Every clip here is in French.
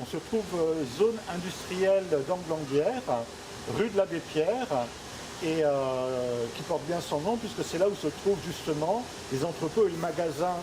On se trouve zone industrielle d'Anglandière, rue de l'Abbé Pierre, et qui porte bien son nom puisque c'est là où se trouvent justement les entrepôts et le magasin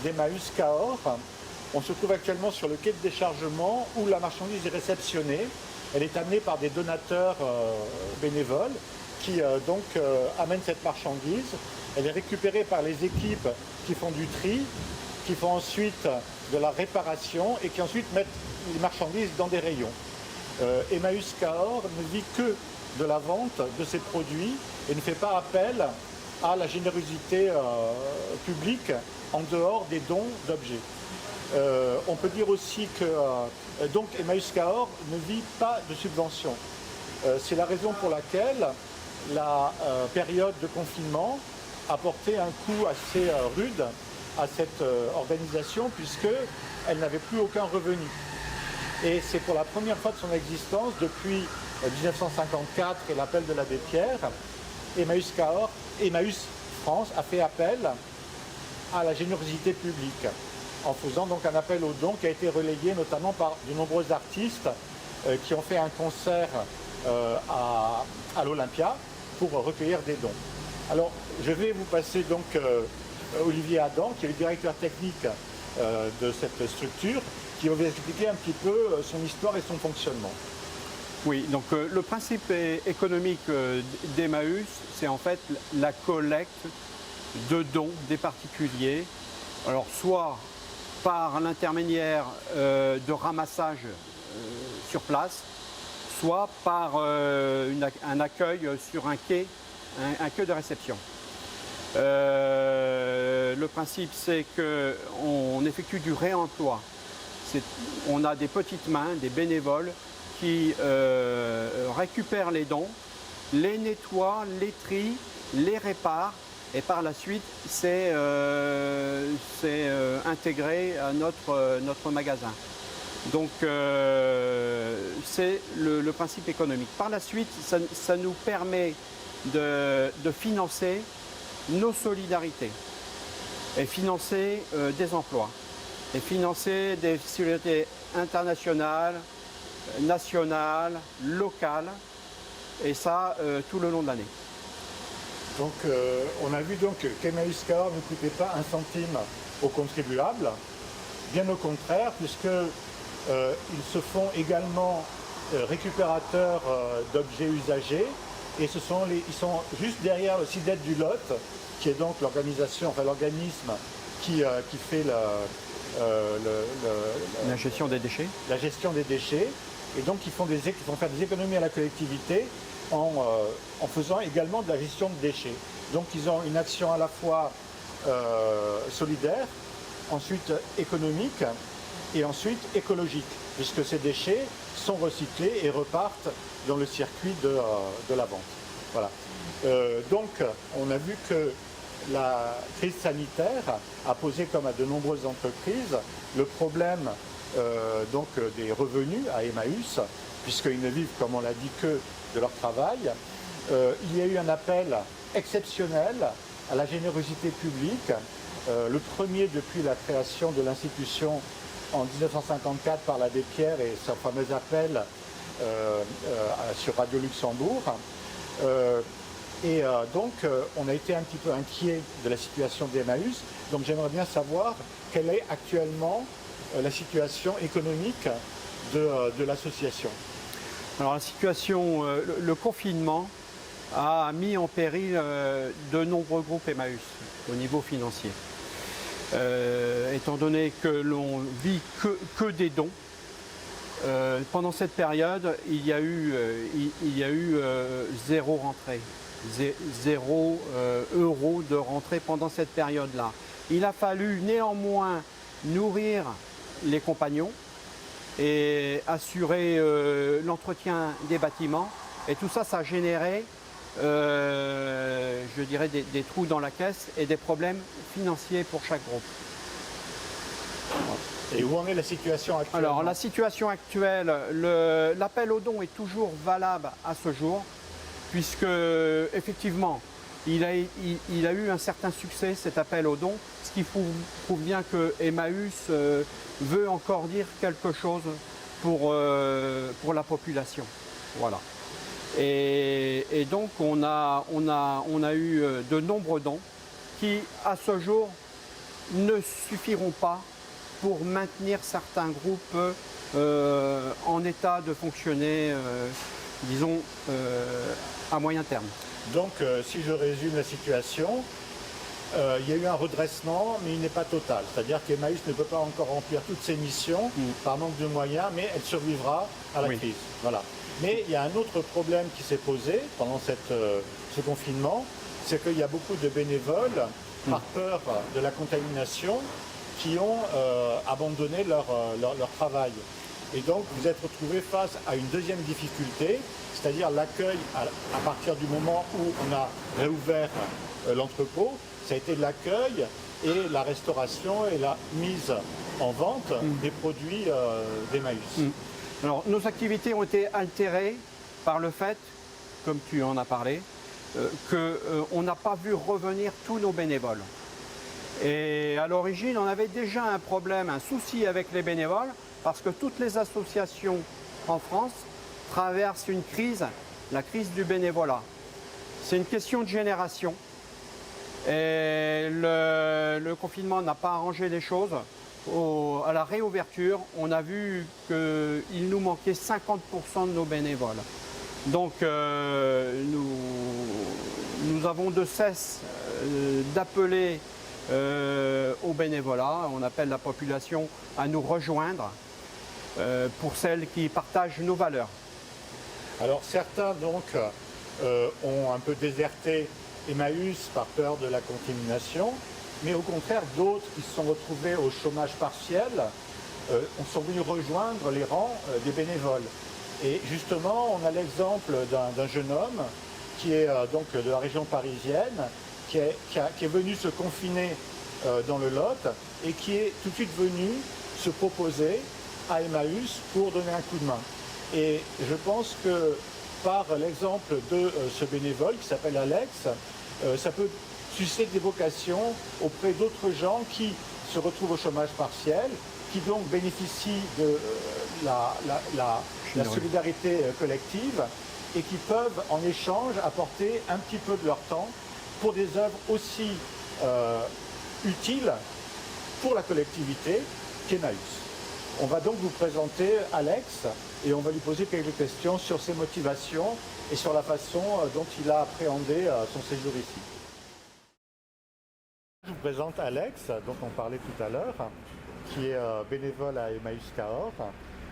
d'Emmaüs Cahors. On se trouve actuellement sur le quai de déchargement où la marchandise est réceptionnée. Elle est amenée par des donateurs bénévoles qui amènent cette marchandise. Elle est récupérée par les équipes qui font du tri, qui font ensuite de la réparation et qui ensuite mettent les marchandises dans des rayons. Emmaüs Cahors ne vit que de la vente de ses produits et ne fait pas appel à la générosité publique en dehors des dons d'objets. On peut dire aussi que donc Emmaüs Cahors ne vit pas de subventions. C'est la raison pour laquelle la période de confinement a porté un coup assez rude à cette organisation puisqu'elle n'avait plus aucun revenu. Et c'est pour la première fois de son existence, depuis 1954 et l'appel de l'Abbé Pierre, Emmaüs Cahors, Emmaüs France a fait appel à la générosité publique en faisant donc un appel aux dons qui a été relayé notamment par de nombreux artistes qui ont fait un concert à l'Olympia pour recueillir des dons. Alors je vais vous passer donc Olivier Adam, qui est le directeur technique de cette structure, qui va vous expliquer un petit peu son histoire et son fonctionnement. Oui, donc le principe économique d'Emmaüs, c'est en fait la collecte de dons des particuliers, alors soit par l'intermédiaire de ramassage sur place, soit par un accueil sur un quai de réception. Le principe, c'est qu'on effectue du réemploi. On a des petites mains, des bénévoles qui récupèrent les dons, les nettoient, les trient, les réparent et par la suite c'est intégré à notre magasin. Donc c'est le principe économique. Par la suite, ça nous permet de financer nos solidarités et financer des emplois et financer des solidarités internationales, nationales, locales et ça tout le long de l'année. Donc on a vu donc qu'Emmaüs Cahors ne coûtait pas un centime aux contribuables, bien au contraire, puisqu'ils se font également récupérateurs d'objets usagés et ils sont juste derrière le CIDET du Lot, qui est donc l'organisation, enfin l'organisme qui fait la gestion des déchets. La gestion des déchets. Et donc ils vont faire des économies à la collectivité en faisant également de la gestion de déchets. Donc ils ont une action à la fois solidaire, ensuite économique et ensuite écologique, puisque ces déchets sont recyclés et repartent dans le circuit de la vente. Voilà. Donc on a vu que la crise sanitaire a posé, comme à de nombreuses entreprises, le problème des revenus à Emmaüs, puisqu'ils ne vivent, comme on l'a dit, que de leur travail. Il y a eu un appel exceptionnel à la générosité publique, le premier depuis la création de l'institution en 1954 par l'abbé Pierre et son fameux appel sur Radio Luxembourg. Donc on a été un petit peu inquiet de la situation d'Emmaüs, donc j'aimerais bien savoir quelle est actuellement la situation économique de l'association. Alors la situation, le confinement a mis en péril de nombreux groupes Emmaüs au niveau financier. Étant donné que l'on vit que des dons, pendant cette période, il y a eu zéro rentrée, zéro euro de rentrée pendant cette période-là. Il a fallu néanmoins nourrir les compagnons et assurer l'entretien des bâtiments. Et tout ça, ça a généré, je dirais, des trous dans la caisse et des problèmes financiers pour chaque groupe. Et où en est la situation actuelle? Alors, la situation actuelle, l'appel aux dons est toujours valable à ce jour, puisque, effectivement, il a eu un certain succès, cet appel aux dons, ce qui prouve bien que Emmaüs veut encore dire quelque chose pour la population. Voilà. Et donc on a eu de nombreux dons qui, à ce jour, ne suffiront pas pour maintenir certains groupes en état de fonctionner, disons, à moyen terme. Donc, si je résume la situation, il y a eu un redressement, mais il n'est pas total. C'est-à-dire qu'Emmaüs ne peut pas encore remplir toutes ses missions par manque de moyens, mais elle survivra à la crise. Voilà. Mais il y a un autre problème qui s'est posé pendant ce confinement, c'est qu'il y a beaucoup de bénévoles, par peur de la contamination, qui ont abandonné leur travail. Et donc vous êtes retrouvé face à une deuxième difficulté, c'est-à-dire l'accueil à partir du moment où on a réouvert l'entrepôt. Ça a été l'accueil et la restauration et la mise en vente des produits d'Emmaüs. Alors nos activités ont été altérées par le fait, comme tu en as parlé, qu'on n'a pas vu revenir tous nos bénévoles. Et à l'origine, on avait déjà un problème, un souci avec les bénévoles, parce que toutes les associations en France traversent une crise, la crise du bénévolat. C'est une question de génération. Et le confinement n'a pas arrangé les choses. À la réouverture, on a vu qu'il nous manquait 50% de nos bénévoles. Donc nous avons de cesse d'appeler au bénévolat. On appelle la population à nous rejoindre pour celles qui partagent nos valeurs. Alors certains donc ont un peu déserté Emmaüs par peur de la contamination, mais au contraire d'autres qui se sont retrouvés au chômage partiel sont venus rejoindre les rangs des bénévoles. Et justement, on a l'exemple d'un jeune homme qui est donc de la région parisienne, qui est venu se confiner dans le Lot et qui est tout de suite venu se proposer à Emmaüs pour donner un coup de main. Et je pense que par l'exemple de ce bénévole qui s'appelle Alex, ça peut susciter des vocations auprès d'autres gens qui se retrouvent au chômage partiel, qui donc bénéficient de la solidarité collective et qui peuvent en échange apporter un petit peu de leur temps pour des œuvres aussi utiles pour la collectivité qu'Emmaüs. On va donc vous présenter Alex et on va lui poser quelques questions sur ses motivations et sur la façon dont il a appréhendé son séjour ici. Je vous présente Alex, dont on parlait tout à l'heure, qui est bénévole à Emmaüs Cahors.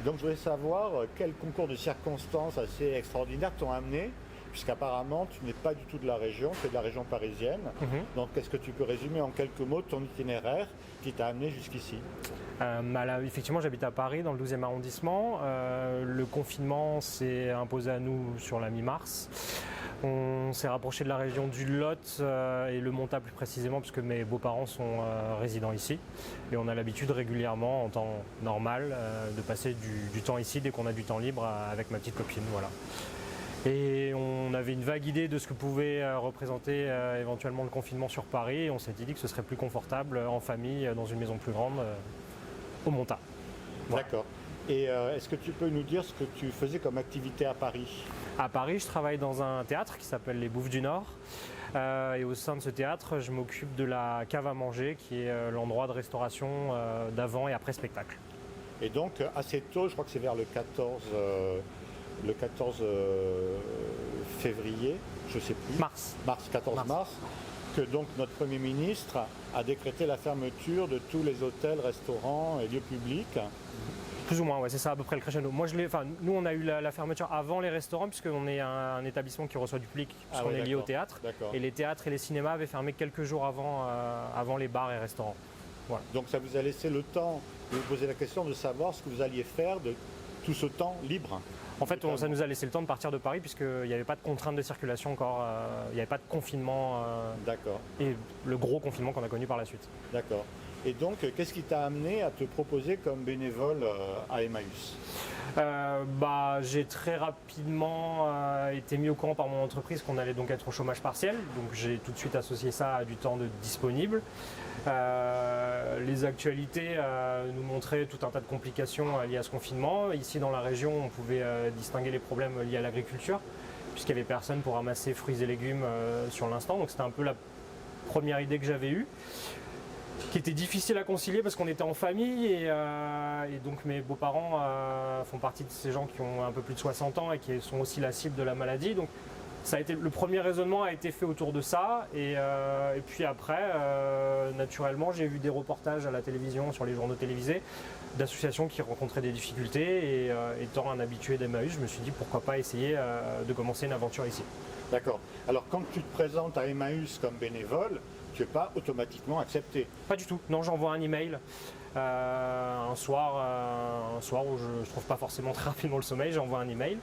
Et donc je voulais savoir quel concours de circonstances assez extraordinaires t'ont amené, puisqu'apparemment tu n'es pas du tout de la région, tu es de la région parisienne. Donc est-ce que tu peux résumer en quelques mots ton itinéraire qui t'a amené jusqu'ici? Là, effectivement, j'habite à Paris, dans le 12e arrondissement. Le confinement s'est imposé à nous sur la mi-mars. On s'est rapproché de la région du Lot et le Montat plus précisément, puisque mes beaux-parents sont résidents ici. Et on a l'habitude régulièrement, en temps normal, de passer du temps ici dès qu'on a du temps libre avec ma petite copine. Voilà. Et on avait une vague idée de ce que pouvait représenter éventuellement le confinement sur Paris. Et on s'était dit que ce serait plus confortable en famille, dans une maison plus grande, au Montat. Voilà. D'accord. Et est-ce que tu peux nous dire ce que tu faisais comme activité à Paris? À Paris, je travaille dans un théâtre qui s'appelle les Bouffes du Nord. Et au sein de ce théâtre, je m'occupe de la cave à manger, qui est l'endroit de restauration d'avant et après spectacle. Et donc, assez tôt, je crois que c'est vers le 14 février, je ne sais plus. Mars. 14 mars, que donc notre Premier ministre a décrété la fermeture de tous les hôtels, restaurants et lieux publics. Plus ou moins, ouais, c'est ça à peu près le crescendo. Nous, on a eu la fermeture avant les restaurants, puisqu'on est un établissement qui reçoit du public, puisqu'on est lié au théâtre. Et les théâtres et les cinémas avaient fermé quelques jours avant les bars et restaurants. Voilà. Donc ça vous a laissé le temps de vous poser la question de savoir ce que vous alliez faire de tout ce temps libre. En fait, ça nous a laissé le temps de partir de Paris, puisqu'il n'y avait pas de contraintes de circulation encore, il n'y avait pas de confinement. D'accord. Et le gros confinement qu'on a connu par la suite. D'accord. Et donc, qu'est-ce qui t'a amené à te proposer comme bénévole à Emmaüs? J'ai très rapidement été mis au courant par mon entreprise qu'on allait donc être au chômage partiel. Donc j'ai tout de suite associé ça à du temps disponible. Les actualités nous montraient tout un tas de complications liées à ce confinement. Ici dans la région, on pouvait distinguer les problèmes liés à l'agriculture, puisqu'il n'y avait personne pour ramasser fruits et légumes sur l'instant. Donc c'était un peu la première idée que j'avais eue, qui était difficile à concilier parce qu'on était en famille et donc mes beaux-parents font partie de ces gens qui ont un peu plus de 60 ans et qui sont aussi la cible de la maladie. Donc ça a été, le premier raisonnement a été fait autour de ça et puis après, naturellement, j'ai vu des reportages à la télévision, sur les journaux télévisés, d'associations qui rencontraient des difficultés et étant un habitué d'Emmaüs, je me suis dit pourquoi pas essayer de commencer une aventure ici. D'accord. Alors quand tu te présentes à Emmaüs comme bénévole, tu n'es pas automatiquement accepté. Pas du tout. Non, j'envoie un email un soir où je ne trouve pas forcément très rapidement le sommeil, j'envoie un email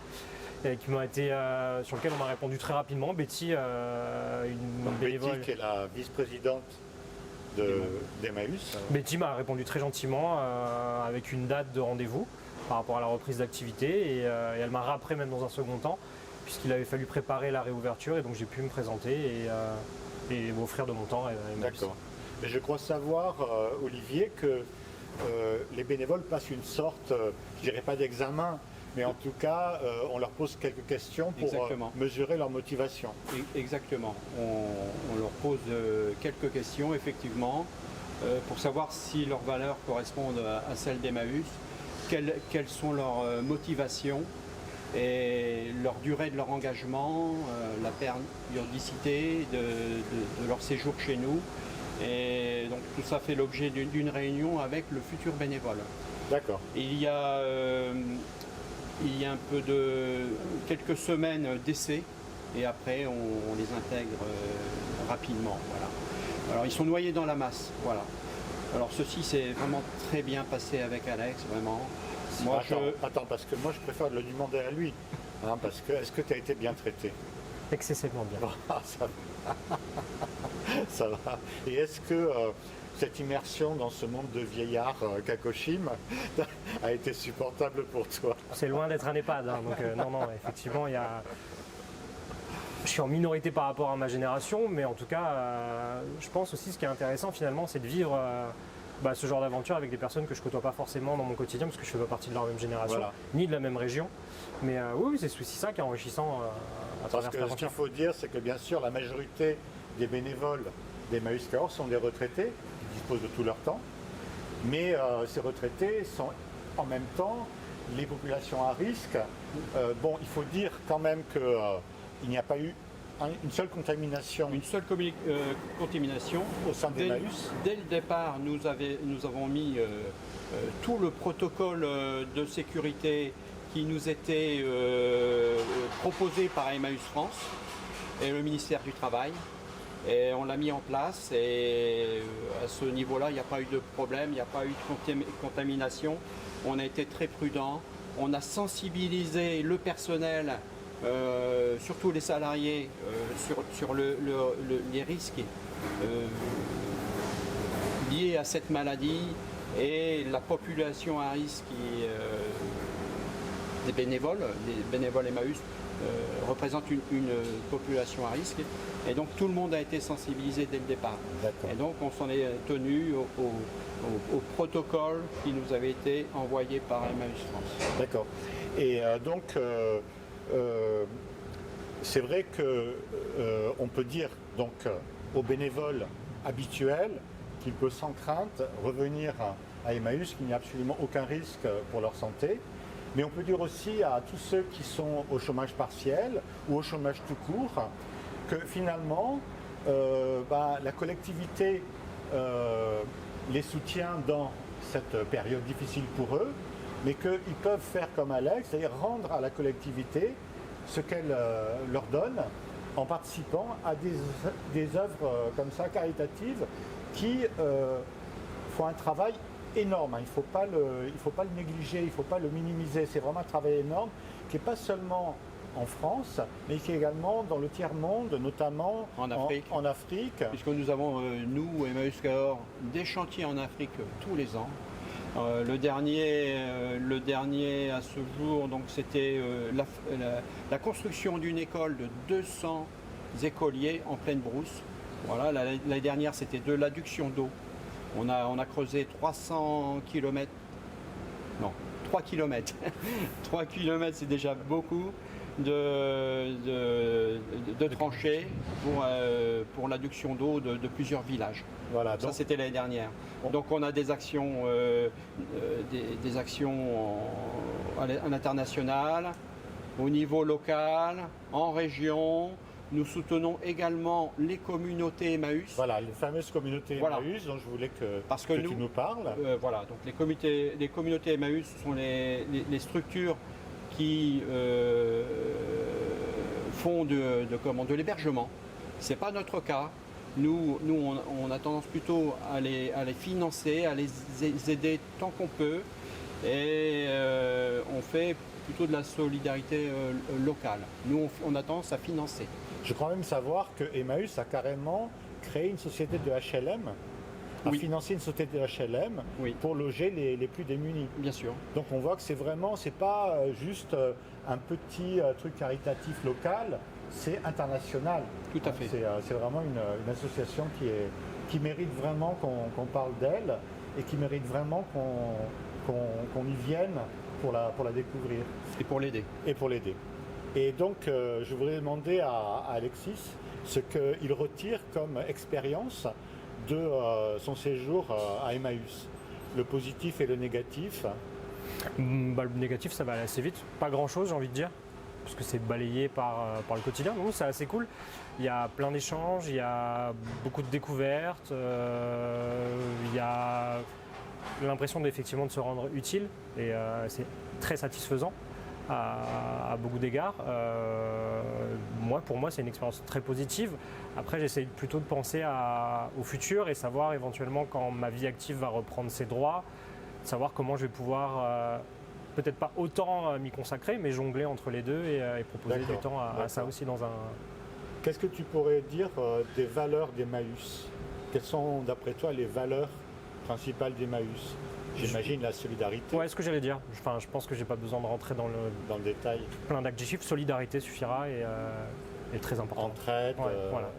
sur lequel on m'a répondu très rapidement. Betty, une bénévole. Betty, qui est la vice-présidente d'Emmaüs. Betty m'a répondu très gentiment avec une date de rendez-vous par rapport à la reprise d'activité et elle m'a rappelé même dans un second temps, puisqu'il avait fallu préparer la réouverture et donc j'ai pu me présenter et m'offrir de mon temps à Emmaüs. D'accord. Mais je crois savoir, Olivier, que les bénévoles passent une sorte, je dirais pas d'examen, mais en tout cas, on leur pose quelques questions pour mesurer leur motivation. Exactement. On leur pose quelques questions, effectivement, pour savoir si leurs valeurs correspondent à celles d'Emmaüs, quelles sont leurs motivations et leur durée de leur engagement, la périodicité de leur séjour chez nous. Et donc tout ça fait l'objet d'une réunion avec le futur bénévole. D'accord. Il y a un peu de quelques semaines d'essai et après on les intègre rapidement. Voilà. Alors ils sont noyés dans la masse. Voilà. Alors ceci s'est vraiment très bien passé avec Alex, vraiment. Moi, attends, parce que moi je préfère le lui demander à lui. Hein, parce que est-ce que tu as été bien traité? Excessivement bien. Ah, ça va. Ça va. Et est-ce que cette immersion dans ce monde de vieillards Kakoshim a été supportable pour toi? C'est loin d'être un EHPAD, hein, donc non, effectivement, je suis en minorité par rapport à ma génération, mais en tout cas, je pense aussi ce qui est intéressant finalement, c'est de vivre ce genre d'aventure avec des personnes que je ne côtoie pas forcément dans mon quotidien, parce que je ne fais pas partie de leur même génération, voilà, ni de la même région. Mais oui, c'est aussi ça qui est enrichissant à travers cette aventure. Ce qu'il faut dire, c'est que bien sûr, la majorité des bénévoles d'Emmaüs Cahors sont des retraités qui disposent de tout leur temps, mais ces retraités sont en même temps les populations à risque. Il faut dire quand même qu'il n'y a pas eu une seule contamination. Une seule contamination au sein d'Emmaüs. Dès le départ, nous avons mis tout le protocole de sécurité qui nous était proposé par Emmaüs France et le ministère du Travail. Et on l'a mis en place et à ce niveau-là, il n'y a pas eu de problème, il n'y a pas eu de contamination. On a été très prudents, on a sensibilisé le personnel, surtout les salariés, sur les risques liés à cette maladie et la population à risque des bénévoles Emmaüs représente une population à risque. Et donc tout le monde a été sensibilisé dès le départ. Et donc on s'en est tenu au protocole qui nous avait été envoyé par Emmaüs France. D'accord. Et donc c'est vrai qu'on peut dire donc aux bénévoles habituels qu'il peut sans crainte revenir à Emmaüs, qu'il n'y a absolument aucun risque pour leur santé. Mais on peut dire aussi à tous ceux qui sont au chômage partiel ou au chômage tout court que finalement la collectivité les soutient dans cette période difficile pour eux, mais qu'ils peuvent faire comme Alex, c'est-à-dire rendre à la collectivité ce qu'elle leur donne en participant à des œuvres comme ça caritatives qui font un travail énorme. Il ne faut pas le négliger, il ne faut pas le minimiser. C'est vraiment un travail énorme qui n'est pas seulement en France, mais qui est également dans le tiers-monde, notamment en Afrique. Puisque nous avons, nous, Emmaüs Cahors, des chantiers en Afrique tous les ans. Le dernier à ce jour, donc c'était la construction d'une école de 200 écoliers en pleine brousse. Voilà, l'année dernière c'était de l'adduction d'eau. On a creusé 300 km. Non, 3 km. 3 km, c'est déjà beaucoup de tranchées pour l'adduction d'eau de plusieurs villages. Voilà, Ça, donc, c'était l'année dernière. Donc, on a des actions, à l'international, au niveau local, en région. Nous soutenons également les communautés Emmaüs. voilà, les fameuses communautés Voilà. Emmaüs dont je voulais que Que tu nous parles. Voilà, donc les communautés Emmaüs sont les structures qui font de l'hébergement. Ce n'est pas notre cas. Nous on a tendance plutôt à les financer, à les aider tant qu'on peut. Et on fait plutôt de la solidarité locale. Nous, on a tendance à financer. Je crois même savoir que Emmaüs a carrément créé une société de HLM, a Oui. financé une société de HLM Oui. pour loger les plus démunis. Bien sûr. Donc on voit que c'est pas juste un petit truc caritatif local, c'est international. Tout à fait. C'est vraiment une association qui mérite vraiment qu'on parle d'elle et qui mérite vraiment qu'on y vienne pour la découvrir Et pour l'aider. et pour l'aider. Et donc je voudrais demander à Alexis ce qu'il retire comme expérience de son séjour à Emmaüs, le positif et le négatif. Le négatif, ça va aller assez vite. Pas grand-chose, j'ai envie de dire, parce que c'est balayé par le quotidien. Donc c'est assez cool. Il y a plein d'échanges, il y a beaucoup de découvertes, il y a l'impression d'effectivement de se rendre utile et c'est très satisfaisant à beaucoup d'égards. Pour moi, c'est une expérience très positive. Après, j'essaie plutôt de penser au futur et savoir éventuellement quand ma vie active va reprendre ses droits, savoir comment je vais pouvoir, peut-être pas autant m'y consacrer, mais jongler entre les deux et proposer du temps à ça aussi dans un... Qu'est-ce que tu pourrais dire des valeurs d'Emmaüs? Quelles sont d'après toi les valeurs principales d'Emmaüs? J'imagine la solidarité Ouais, ce que j'allais dire. Enfin, je pense que j'ai pas besoin de rentrer dans dans le détail, plein d'adjectifs. Solidarité suffira et très important. entraide, Ouais, voilà.